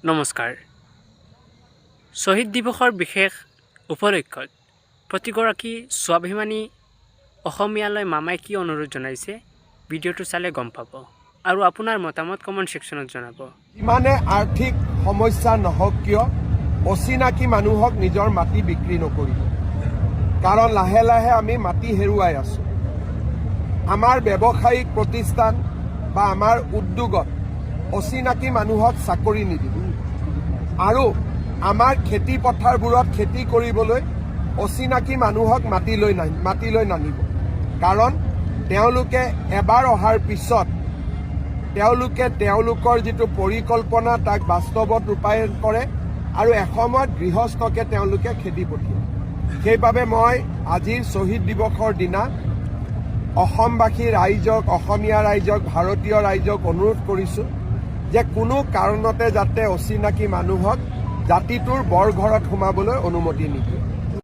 নমস্কাৰ। শ্বহীদ দিৱসৰ বিশেষ উপলক্ষত প্ৰতিগৰাকী স্বাভিমানী অসমীয়ালৈ মামাই কি অনুৰোধ জনাইছে ভিডিঅ'টো চালে গম পাব আৰু আপোনাৰ মতামত কমেণ্ট ছেকশ্যনত জনাব। ইমানে আৰ্থিক সমস্যা নহওক কিয় অচিনাকি মানুহক নিজৰ মাটি বিক্ৰী নকৰিব, কাৰণ লাহে লাহে আমি মাটি হেৰুৱাই আছোঁ। আমাৰ ব্যৱসায়িক প্ৰতিষ্ঠান বা আমাৰ উদ্যোগত অচিনাকি মানুহক চাকৰি নিদিব আৰু আমাৰ খেতি পথাৰবোৰত খেতি কৰিবলৈ অচিনাকি মানুহক মাটিলৈ নানিব, কাৰণ তেওঁলোকে এবাৰ অহাৰ পিছত তেওঁলোকে তেওঁলোকৰ যিটো পৰিকল্পনা তাক বাস্তৱত ৰূপায়ণ কৰে আৰু এসময়ত গৃহস্থকে তেওঁলোকে খেদি পঠিয়ায়। সেইবাবে মই আজিৰ শ্বহীদ দিৱসৰ দিনা অসমবাসী ৰাইজক, অসমীয়া ৰাইজক, ভাৰতীয় ৰাইজক অনুৰোধ কৰিছোঁ যে কোনো কাৰণতে যাতে অচিনাকি মানুহক জাতিটোৰ বৰঘৰত সোমাবলৈ অনুমতি নিদিয়ে।